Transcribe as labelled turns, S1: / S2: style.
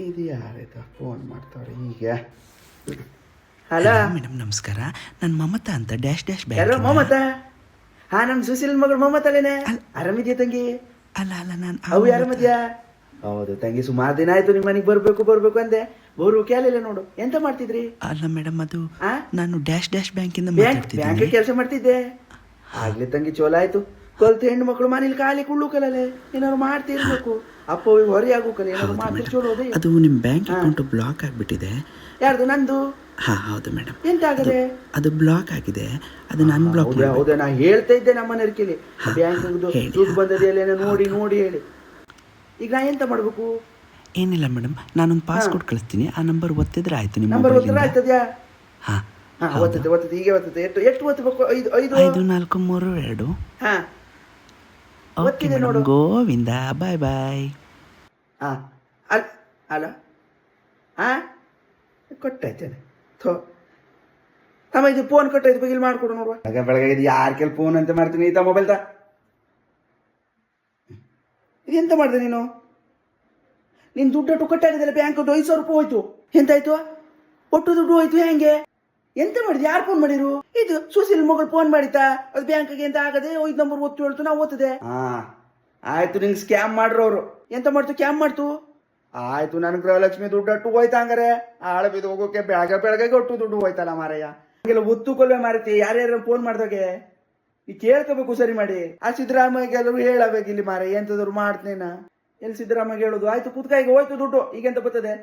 S1: ಇದು ಯಾರಿದು ಫೋನ್ ಮಾಡ್ತಾವ್ರೆ ಈಗ? ಹಲೋ
S2: ಮೇಡಮ್ ನಮಸ್ಕಾರ. ನಾನು ಮಮತಾ ಅಂತ ಡ್ಯಾಶ್ ಡ್ಯಾಶ್
S1: ಯಾರೋ
S2: ಬ್ಯಾಂಕ್.
S1: ಮಮತಾ? ಹಾ, ನಮ್ ಸುಶೀಲ್ ಮಗಳು ಮಮತಾಲೇನೆ. ಆರಾಮಿದ್ಯಾ ತಂಗಿ?
S2: ಅಲ್ಲ ನಾನು
S1: ಅವು ಆರಾಮಿದ್ಯಾ? ಹೌದು ತಂಗಿ, ಸುಮಾರು ದಿನ ಆಯ್ತು ನಿಮ್ಮ ಮನೆಗೆ ಬರ್ಬೇಕು ಅಂದೆ. ಬೋರು ಕೇಳಿಲ್ಲ ನೋಡು. ಎಂತ ಮಾಡ್ತಿದ್ರಿ?
S2: ಅಲ್ಲ ಮೇಡಮ್, ಅದು
S1: ಆ?
S2: ನಾನು ಡ್ಯಾಶ್ ಡ್ಯಾಶ್ ಬ್ಯಾಂಕಿಂದ
S1: ಬ್ಯಾಂಕ್
S2: ಮಾತಾಡ್ತಿದ್ದೀನಿ.
S1: ಕೆಲಸ ಮಾಡ್ತಿದ್ದೆ. ಆಗ್ಲಿ ತಂಗಿ, ಚೋಲ ಆಯ್ತು. ಕಲ್ತು ಹೆಣ್ಣು ಮಕ್ಕಳು ಮನೇಲಿ ಖಾಲಿ ಕುಳ್ಳು ಕಲಲೆ ಏನಾದ್ರು ಮಾಡ್ತಿರ್ಬೇಕು. ಅಪ್ಪ ಹೊರೆ ಆಗು ಕಲೆ ಏನಾದ್ರು
S2: ಹೌದು
S1: ಮಾಡ್ತಿರ್
S2: ಮೇಡಮ್,
S1: ಚಲೋ ಅದೇ.
S2: ಅದು ನಿಮ್ಮ ಬ್ಯಾಂಕ್ ಅಕೌಂಟ್ ಬ್ಲಾಕ್ ಆಗಿಬಿಟ್ಟಿದೆ.
S1: ಯಾರ್ದು? ನಂದು?
S2: ಹಾ ಹೌದು ಮೇಡಮ್.
S1: ಎಂತ ಆಗದೆ?
S2: ಅದು ಬ್ಲಾಕ್ ಆಗಿದೆ. ಅದನ್ನ ಅನ್ಬ್ಲಾಕ್
S1: ಹೌದಾ ಹೌದಾ, ನಾ ಹೇಳ್ತಾ ಇದ್ದೆ ನಮ್ಮ ಮನೆಯವ್ರ ಕೇಳಿ ಬ್ಯಾಂಕ್
S2: ಹೇಳಿ.
S1: ದುಡ್ಡು ಬಂದದೆಲ್ಲ ನೋಡಿ ಹೇಳಿ. ಈಗ ನಾ ಎಂತ ಮಾಡ್ಬೇಕು?
S2: ಏನಿಲ್ಲ ಮೇಡಮ್, ನಾನೊಂದು ಪಾಸ್ಕೋಡ್ ಕಳಿಸ್ತೀನಿ. ಆ ನಂಬರ್ ಒತ್ತಿದ್ರೆ ಆಯ್ತು ನಿಮ್ಮ
S1: ನಂಬರ್ ಒತ್ತರ
S2: ಮೊಬೈಲಿಂದ.
S1: ಆಯ್ತದ್ಯಾ?
S2: ಹಾ
S1: ಹಾ, ಒತ್ತತೆ ಈಗ ಒತ್ತತೆ. ಎಷ್ಟು ಒತ್ತಬೇಕು? 5
S2: 5432.
S1: ಹಾ,
S2: ಓಕೆ
S1: ಒತ್ತಿದೆ
S2: ಮೇಡಮ್,
S1: ನೋಡು.
S2: ಗೋವಿಂದ. ಬಾಯ್ ಬಾಯ್.
S1: ಹಾ, ಅಲ್ಲ ಹಾ, ಕೊಟ್ಟಾಯ್ತೇನೆ. ಥೋ ತಮ್ಮ, ಇದು ಫೋನ್ ಕೊಟ್ಟಾಯ್ತು, ಬಗ್ಗೆ ಮಾಡ್ಕೊಡು ನೋಡುವ. ಬೆಳಗ್ಗೆ ಯಾರ ಕೆಲ ಫೋನ್ ಅಂತ ಮಾಡ್ತೀನಿ. ಈತ ಮೊಬೈಲ್ ತ ಇದೆಂತ ಮಾಡಿದೆ ನೀನು? ನೀನು ದುಡ್ಡು ಕಟ್ಟಾಗಿದ್ದಲ್ಲ ಬ್ಯಾಂಕ್ 5,000 ರೂಪಾಯಿ ಹೋಯ್ತು. ಎಂತಾಯ್ತು? ಒಟ್ಟು ದುಡ್ಡು ಹೋಯ್ತು. ಹೆಂಗೆ? ಎಂತ ಮಾಡಿದ್ವಿ? ಯಾರು ಫೋನ್ ಮಾಡಿರು? ಇದು ಸುಶೀಲ್ ಮಗಳು ಫೋನ್ ಮಾಡಿತಾ? ಅದು ಬ್ಯಾಂಕ್ಗೆ ಎಂತ ಆಗದೆ 5 ನಂಬರ್ ಒತ್ತು ಹೇಳ್ತು, ನಾವು ಓದ್ತದೆ. ಹಾ ಆಯ್ತು, ನಿಂಗೆ ಸ್ಕ್ಯಾಮ್ ಮಾಡ್ರು ಅವರು. ಎಂತ ಮಾಡ್ತು? ಕ್ಯಾಮ್ ಮಾಡ್ತು. ಆಯ್ತು, ನನ್ ಗೃಹಲಕ್ಷ್ಮಿ ದುಡ್ಡು ಅಟ್ಟು ಹೋಯ್ತಾ? ಹಂಗಾರೆ ಆಳ ಬಿದ್ದು ಹೋಗೋಕೆ ಬೆಳಗ್ಗೆ ಒಟ್ಟು ದುಡ್ಡು ಹೋಯ್ತಲ್ಲ ಮಾರಯ್ಯ. ಹಂಗೆಲ್ಲ ಒತ್ತು ಕೊಲ್ವೆ ಮಾರೈತಿ. ಯಾರ್ಯಾರು ಫೋನ್ ಮಾಡ್ದಾಗೆ ಈ ಕೇಳ್ಕೋಬೇಕು ಸರಿ ಮಾಡಿ. ಆ ಸಿದ್ದರಾಮಯ್ಯ ಎಲ್ಲರೂ ಹೇಳಬೇಕು ಇಲ್ಲಿ ಮಾರಯ್ಯ, ಎಂತದ್ರು ಮಾಡ್ತೇನ. ಎಲ್ಲಿ ಸಿದ್ದರಾಮಯ್ಯ ಹೇಳುದು? ಆಯ್ತು, ಕುತ್ಕಾಯಿಗೆ ಹೋಯ್ತು ದುಡ್ಡು, ಈಗೆಂತ ಬರ್ತದೆ?